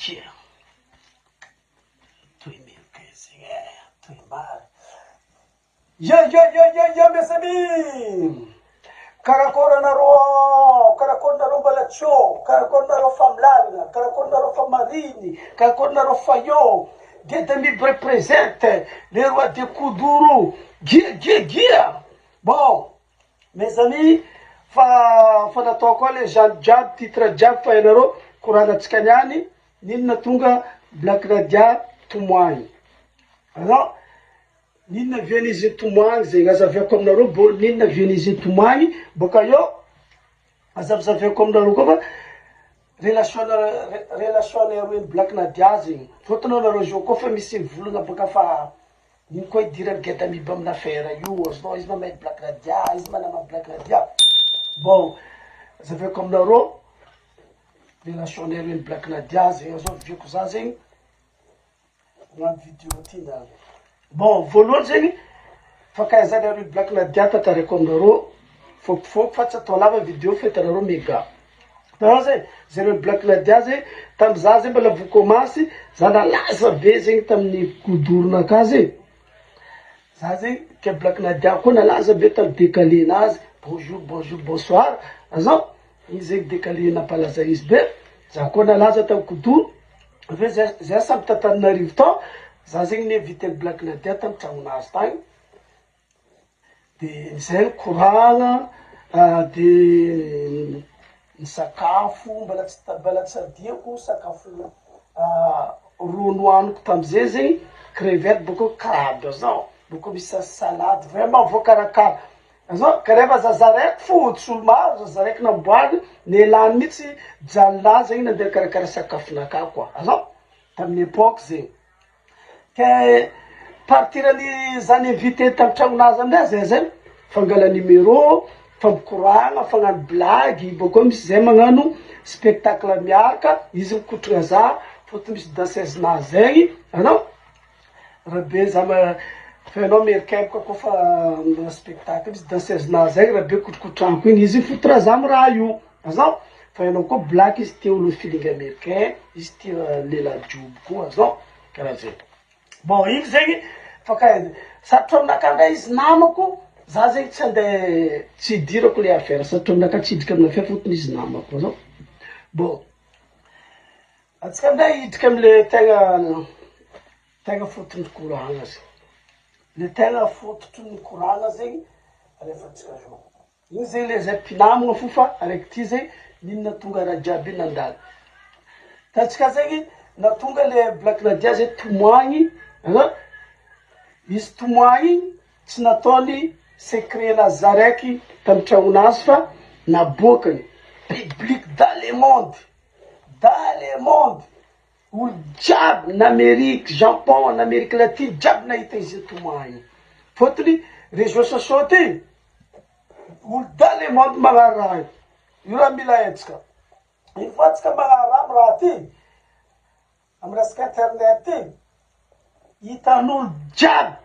kia toy mirkezigny toy mary. Ya mes amis, karakory nareo mbala tsio, karakory nareo familarina, karakory nareo famariny, karakory nareo fayo, de mi represente le roi de Kuduro, gia. Bon, mes amis, fa natao koa le genre jiaby, titre jiaby fa ianareo koranatsika niany, ninona tonga Black Nadia tomoagny. Alors, ninona vian'izy tomoagny zegny azaviako aminareo, bo ninona vian'izy tomoagny, boka eo azaviako aminareo koa fa relation nareo Black Nadia zegny. Fotony nareo zao koa fa misy volagna boka fa ino koa idirany geda miba amina affaire io, azonao izy mamay Black Nadia, izy manama Black Nadia. Bon, azaviako aminareo relation nareo Black Nadia zegny, azao viako za zegny agnano vidéo ty na. Bon, voalohany zegny fakahazany areo Black Nadia tantarako aminareo fôpifôpy fa tsy atao lava vidéo fa hitanareo méga. Tanao zay, zareo Black Nadia zay tamza zay mbola vokomansy za nalaza be zegny tamin'ny kodoronakazy. Za zegny ke Black Nadia koa nalaza be tamin'ny décalé nazy, bonjour bonsoir, azao igny zegny décalé nampalaza izy be. Za koa nalaza tamin'ny kodoro, aveo zay samy tantaninarivo tao, za zegny niinvité Black Nadia tamin'ny tragnonazy tagny. De zay koragna, de ny sakafo mbola tsy adiako, sakafo ronoaniko tamizay zegny crevette boko crabe zao, boko misy salade vraiment voakarakara. Azao kareva zaza raiky fo tsy olo maro, zaza raiky namboary nelany mihitsy jalona zegny nandeha karakara sakafonaka koa. Azao tamin'ny époque zegny. Ke partirany za niinvité tamin'ny tragnonazy aminay zay fangala numéro, fampikoragna, fagnano blague, boko misy zay magnano spectacle miaraka, izy mikotrana za, fôtony misy danseuse nazy zegny, anao rabe za fenao merikemboka koa fa amina spectacle misy danseuse nazy zegny, rabe kotrokotrahako igny, izy fotora za amy raha io, azao fa ianao koa black izy tia olo feeling américain, izy tia lela jobo koa, azao karaha zay. Bon, igny zegny fakahazany sarotra aminaka ndray izy namako, za zegny tsy andeha tsy idirako le affaire satria aminaka tsy idriky amina affaire fotony izy namako zao. Bon, atsika aminay hidriky amle tegna fotony koragna zegny. Le tegna fototry koragna zegny alefatsika zao. Igny zegny le zay mpinamagna fo fa araiky ty zegny ninona tonga raha jiaby nandalo. Tatsika zegny natonga le Black Nadia zay tomoagny, izy tomoagny tsy nataony secret nazy za raiky tamin'ny tragnonazy fa naboakany public dans le monde, olo jiaby n'Amérique, Japon, n'Amérique latine jiaby nahita izy tomoagny. Fôtony réseaux sociaux ty olo dans le monde magnano raha io raha mila etsika. Iny fa tsika magnaramy raha ty amy resaka internet ty, hitan'olo jiaby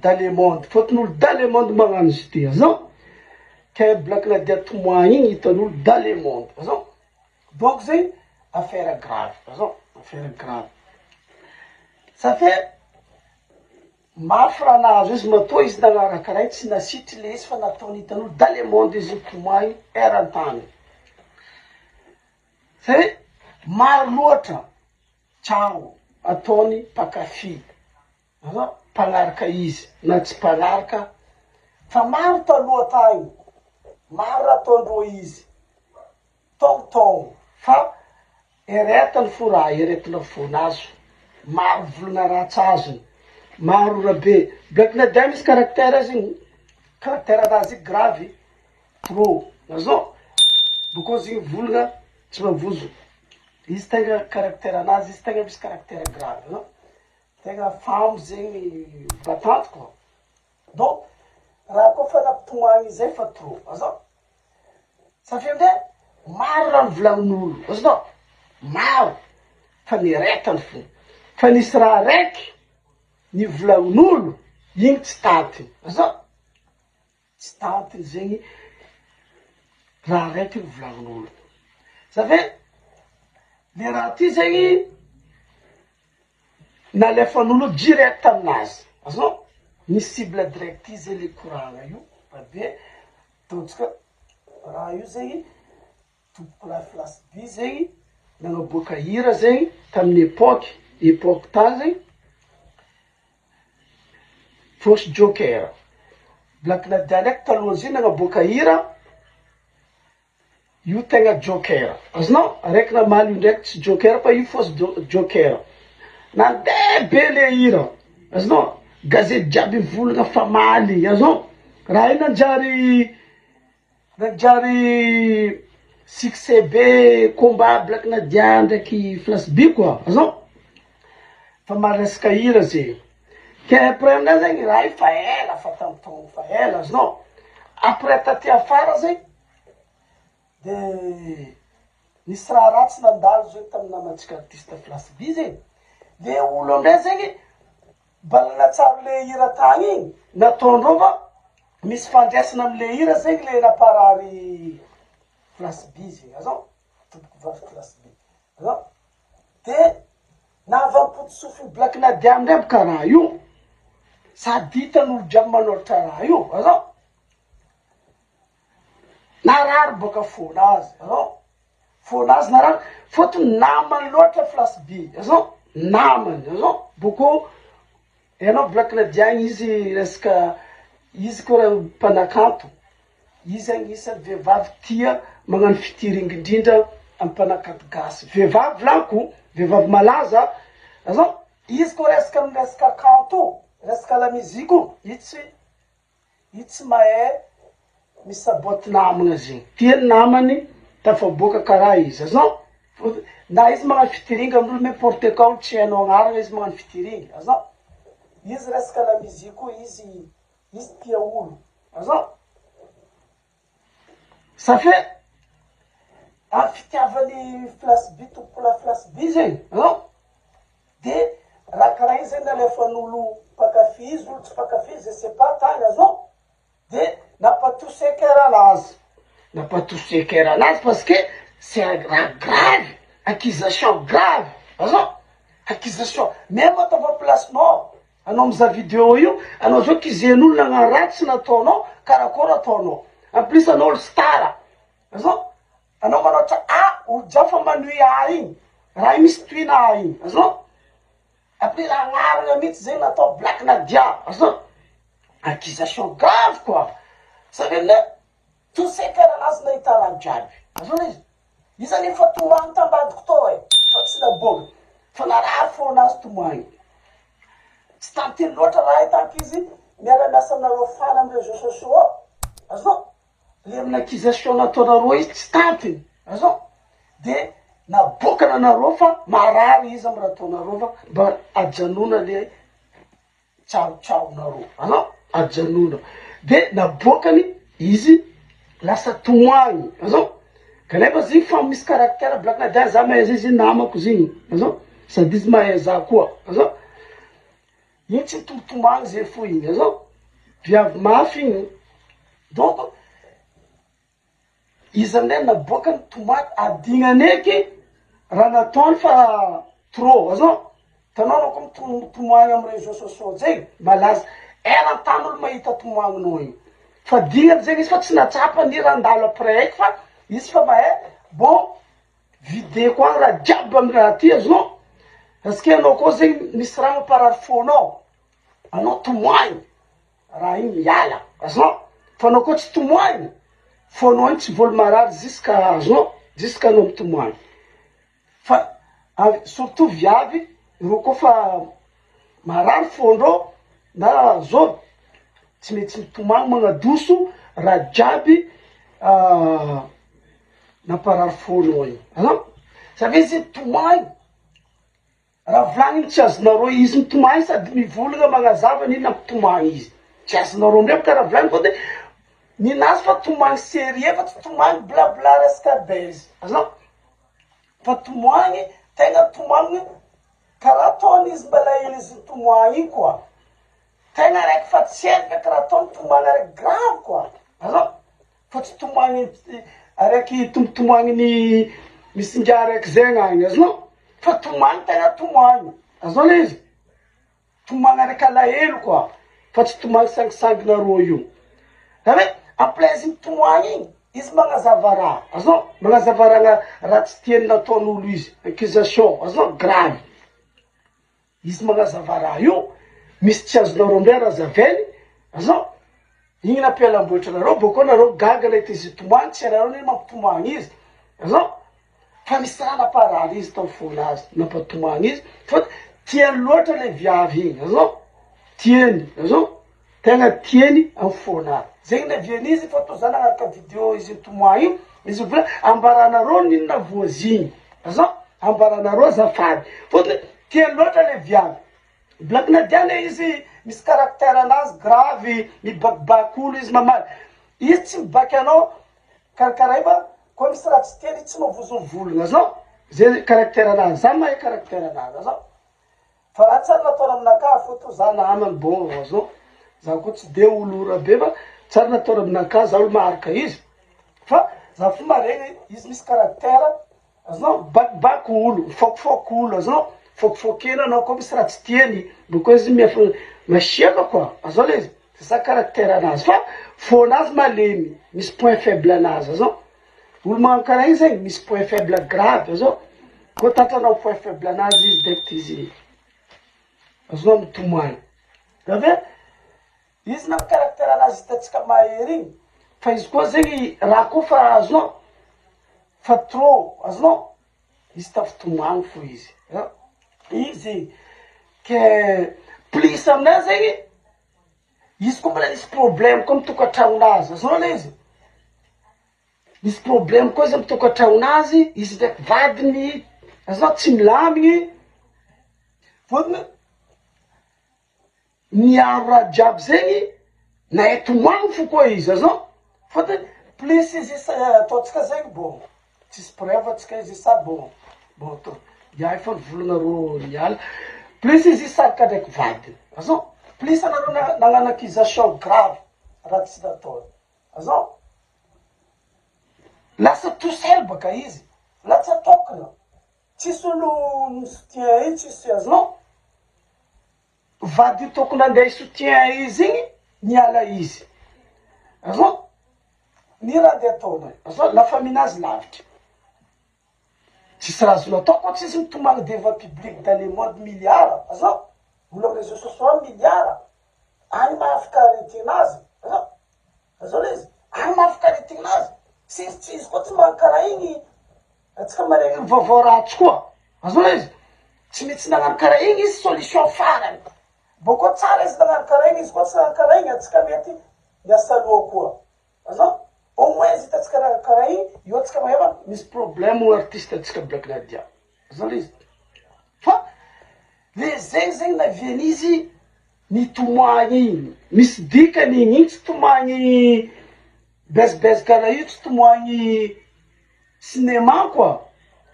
dans le monde, fôtony olo dans le monde magnano izy ty, azao ke Black Nadia tomoagny igny hitan'olo dans le monde, azao. Donc zegny affaire grave, azao affaire grave. Ça fait mafy raha nahazo izy matoa izy nagnaraka raha tsy nasitry le izy fa nataony hitan'olo dans le monde izy tomoagny eran-tany. Zay maro loatra tragno ataony mpakafy, azao mpanaraka izy na tsy mpanaraka fa maro taloha tagny, maro ataondreo izy tongtong fa eretany fo raha, eretina vonazo, maro volana ratsy azony, maro rabe. Black Nadia misy caractère zegny, caractère anazy grave trop, azao boko zegny volana tsy mavozo, izy tegna caractère anazy, izy tegna misy caractère grave, azao tegna famo zegny battante quoi. Donc raha koa fa nampitomoagny zay fa trop, azao satria amizay maro raha volagnin'olo, azao maro fa niretany fo, fa nisy raha raiky nivolagnin'olo igny tsy tatiny, azao tsy tatiny zegny raha raiky nivolagnin'olo. Ça fait le raha ty zegny nalefan'olo direct aminazy azonao ny cible direct izy le courant io be totsika raha io zegny tompoko raha flasy by zegny nagnaboaka hira zegny tamin'ny epoque tany zegny fosy joker black na dialecte taloha izy nagnaboaka hira io tegna joker azonao araiky na maly io ndraiky tsy joker fa io fosy joker nandeha be le hira azonao gazety jiaby volagna fa maly azonao raha io nanjary succès be combat black na dia ndraiky flasy by quoi azonao fa maresaka hira zegny ke après aminay zegny raha io fa ela fa tampotoagno fa ela azonao après taty afara zegny de nisy raha ratsy nandalo zegny tamin'ny namantsika artiste flasy by zegny le olo amindray zegny balana tsara le hira tagny igny nataondreo fa misy fandraisana amle hira zegny le naparary flasy by zegny azao tompoko vavy flasy by azao de navampotosofy black na dia amindray boka raha io sady hitan'olo jiaby manoratra raha io azao narary boka fonazy azao fonazy narary fotony namany loatra flasy by azao namany azao boko enao black na dia izy resaka izy koa raha mpanakanto izy agny isan'ny vehivavy tia magnano fitiringy indrindra amin'ny mpanakanto gasy vehivavy lanko vehivavy malaza azao izy koa resaka amin'ny resaka kanto resaka la miziko itsy mahay misaboty namagna zegny tiany namany tafaboaka karaha izy azao na izy magnano fitiringy amin'olo m'importe quand tsy hainao agnarana izy magnano fitiringy azao izy resaka la miziko izy tia olo azao ça fait amin'ny fitiavany flasy by tompoko la flasy by zegny azao de raha karaha izy zegny nalefan'olo pakafizy olo tsy pakafizy je sais pas tagny azao de napatosy anazy parce que c'est raha grave accusation grave azao accusation même atava placenao anao mizaha vidéo io anao zao kizen'olo nagnano ratsy nataonao karakory ataonao en plus anao olo star azao anao manoatra olo jiaby fa manohy igny raha io misy tohina igny azao après raha agnarana mihitsy zegny natao black na dia azao accusation grave quoi savene tout ce karanazy nahita raha jiaby azao izy izany efa tomagny tambadiko tao fa tsy naboga fa narary fonazy tomagny tsy tanteny loatra raha hitanky izy miara-miasa aminareo fana amin'ny réseaux sociaux ao azao le amin'ny accusation nataonareo izy tsy tantiny azao de naboaka nanareo fa marary izy amy raha ataonareo fa mba ajanona le tsaotsaonareo azao ajanona de naboakany izy lasa tomagny azao kanefa zigny fa misy caractère black na dia za mahay izy namako zigny azao sady izy mahay za koa azao igny tsy tomagny zay fo igny azao viavy mafy igny donc izy aminay naboakany tomagny adignany eky raha nataony fa trop azao tanao anao koa tomagny amy réseaux sociaux zegny malaza eran-tany olo mahita tomagninao igny fa dignany zegny izy fa tsy natsapany raha andalo après eky fa izy fa mahay bon videko agny raha jiaby amy raha ty azonao parce que anao koa zegny misy raha mamparary fonao anao tomagny raha igny miala azonao fa anao koa tsy tomagny fonao igny tsy voly marary jusqu'à azonao jusqu'à anao mitomagny fa surtout viavy ro koa fa marary fondreo na zao tsy mety mitomagny magnadoso raha jiaby namparary fonao igny azao savy izy tomagny raha volagniny tsy azonareo izy mitomagny sady mivolagna magnazava nina ampitomagny izy tsy azonareo ndray karaha volagniny fa de ninazy fa tomagny sérieux fa tsy tomagny blabla resaka baizy azao fa tomagny tegna tomagny karaha ataony izy mbala ela izy tomagny igny koa tegna raiky fa tsy elaka karaha ataony tomagny araiky grave koa azao fa tsy tomagny araiky tomagny misy ngia araiky zegny agny azonao fa tomagny tegna tomagny azao le izy tomagna araka alahelo koa fa tsy tomagny sangisangina roa io zany en place izy tomagny igny izy magnazava raha azonao magnazava raha tsy tiany nataon'olo izy accusation azonao grave izy magnazava raha io misy tsy azonao rombea raha zaveny azonao igny nampialamboatra nareo boko nareo gaga le izy tomagny tsy anareo ny mampitomagny izy azonao fa misy raha naparary izy tao fona azy nampatomagny izy fa tiany loatra le viavy igny azonao tiany azonao tegna tiany amin'ny fona zegny le viany izy fa to zany agnaraka vidéo izy tomagny io izy vola ambaranareo ninona voaziny azonao ambaranareo zafady fotony tiany loatra le viavy blaky nadiane izy misy caractère anazy gravy mibakibaky olo izy mamaly izy tsy mibaky anao karakara iba koa misy raha tsy tiany tsy mavozovologna azonao zay caractère anazy za mahay caractère anazy azonao fa raha tsara nataony aminakahy foto za namany bon azonao za koa tsy de olo ora be fa tsara nataony aminakahy za olo maharika izy fa za fo maregny izy misy caractère azonao bakibaky olo mifokofoko olo azonao fokofokena anao koa misy raha tsy tiany boko izy masiaka koa azao le izy c'est ça caractère anazy fa fonazy malemy misy point faible anazy azao olo magnano karaha igny zegny misy point faible grave azao koa tatranao point faible anazy izy direct izy azonao mitomagny ave izy na caractère anazy hitatsika mahery igny fa izy koa zegny raha koa fa azonao fa trop azonao izy tafitomagny fo izy ke plus aminay zegny izy koa mbola misy problème koa mitokatragnonazy azonao le izy misy problème koa izy mitokatragnonazy izy ndraiky vadiny azonao tsy milamigny fotony miaro raha jiaby zegny na etomagny fo koa izy azonao fotony plus izy ataotsika zegny bon tsisy preuve atsika izy sa bon to iahy fa nivolagna niala plus izy sarika ndraiky vadiny azonao plus anareo nagnano accusation grave raha tsy nataony azonao lasa tout seul baka izy la tsy atokana tsisy olo misoutien izy tsisy azonao vady tokony andeha soutien izy igny niala izy azonao ny raha ndeha ataony azonao la famille-nazy lavitra tsisy raha azonao atao koa tsisy mitomagny débat public dans les modes milliards azonao olo amin'ny réseaux sociaux milliards any mahafikaritiny azy azao le izy any mahafikaritiny azy tsy izy koa tsy mankara igny atsika maregny vaovao ratsy koa azao le izy tsy mitsy nagnano kara igny izy solution farany boko tsara izy nagnano kara igny izy koa tsy nagnano kara igny atsika mety miasa loha koa azao au moins izy hitatsika nagnano kara igny io atsika maheva misy problème artiste atsika blaky nadia azao le izy fa le zegny naviany izy nitomagny igny misy dikany igny tsy tomagny bezibezika karaha io tsy tomagny cinéma koa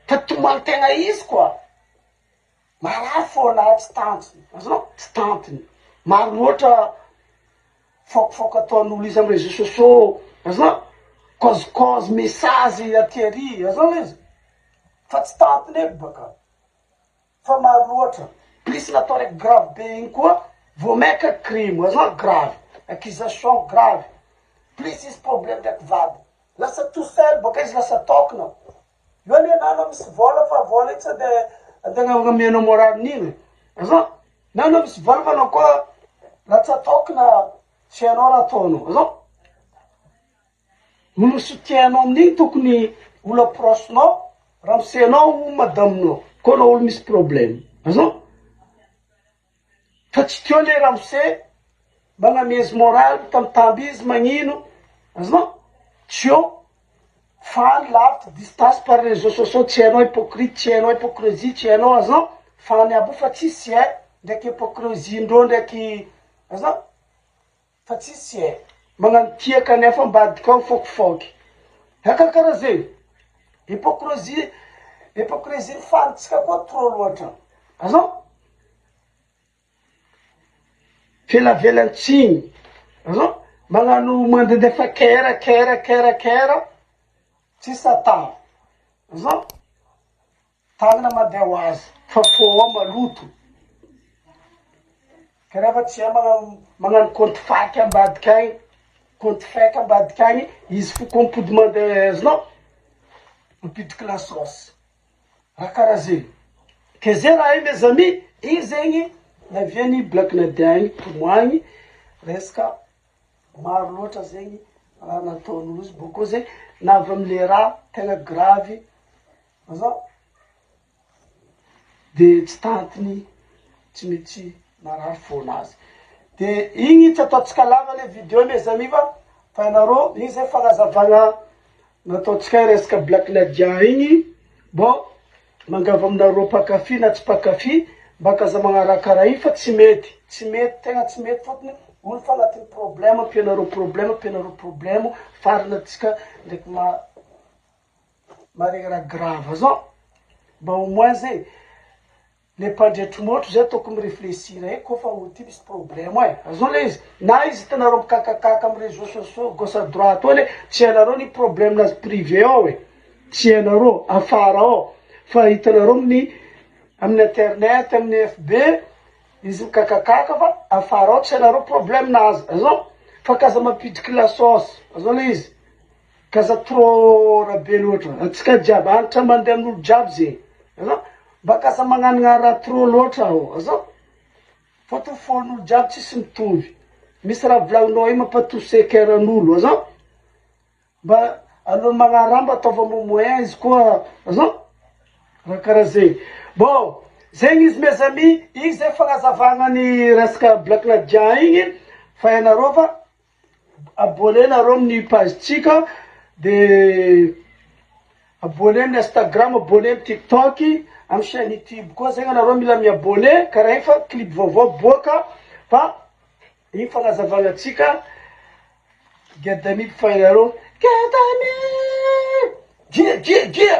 fa tomagny tegna izy koa maraha fona tsy tantiny azonao tsy tantiny maro loatra fokofoko ataon'olo izy amin'ny réseaux sociaux azonao cause message atiery azao le izy fa tsy tantiny eky baka fa maro loatra plus natao raiky grave be igny koa vo maika crime azonao grave accusation grave plus izy problème ndraiky vady lasa tout seul baka izy lasa tokona io ane nanao misy vola fa vola iny tsy de antegna agnamianao moralin'igny azonao na anao misy vola fa anao koa latsa tokona tsy hainao raha ataonao azonao olo soutienao amin'igny tokony olo approche-nao ramsenao madaminao koa na olo misy problème azonao fa tsy teo le ramose magnamezy moral tamitamby izy magnino azonao tsy eo fany lavitra distance par réseaux sociaux tsy hainao hypocrite tsy hainao hypocrisie tsy hainao azonao fany aby io fa tsisy hay ndraiky hypocrisie ndreo ndraiky azonao fa tsisy hay magnano tiaka nefa ambadika ao mifokifoky hakakara zegny hypocrisie fanitsika koa trop loatra azonao felavelan-tsigny azonao magnano mandendefa kera tsisy atavy azonao tagnana mandeha ho azy fa fô ao maloto ka rehefa tsy magnano compte faky ambadika agny, compte fake ambadika agny, izy fo compte mandeha azonao mipitiky lasosy raha karaha zegny. Ke ze raha io mes amis, io zegny naviany Black Nadia tomoagny resaka maro loatra zegny raha nataon'olo izy, boko zegny na avy amle raha tegna gravy azao de tsy tantiny tsy maintsy narary fonazy. De igny tsy ataotsika lava le vidéo mes amis fa nareo igny zay fagnazavagna nataotsika resaka Black Nadia igny. Bon mangava aminareo mpakafy na tsy mpakafy mbaka za magnarakarah igny fa tsy mety tegna tsy mety fotony olo fa agnatin'ny problème ampianareo problème farina atsika ndraiky maregny raha grave zao. Mba au moins zegny le mpandretry motro zay tokony mireflechir eky kofa olo ty misy problème ay azao le izy na izy hitanareo mikakakaka amy réseaux sociaux gauche à droite ao le tsy hainareo ny problème nazy privé ao e, tsy hainareo afara ao fa hitanareo amin'ny internet amin'ny FB izy mikakakaka fa afara ao tsy hainareo problème nazy azao fa kaza mampidriky lasosy azao le izy kaza trop rabe loatra atsika jiaby anitra mandeha amin'olo jiaby zegny azao mba kaza magnanana raha trop loatra ao azao fotony fon'olo jiaby tsisy mitovy, misy raha volagninao io mampatose cœuran'olo azao mba alohan'ny magnano raha mba ataova moyen izy koa azao raha karaha zegny. Bon zegny izy mes amis, igny zay fagnazavagna ny resaka Black Nadia igny fa ianareo fa abonné nareo amin'ny page tsika de abonné amin'ny Instagram, abonné amin'ny TikTok, amin'ny chaîne YouTube koa zegny anareo mila miabonné karaha igny fa clip vaovao boaka fa igny fagnazavagna atsika gedami fa ianareo gedami gia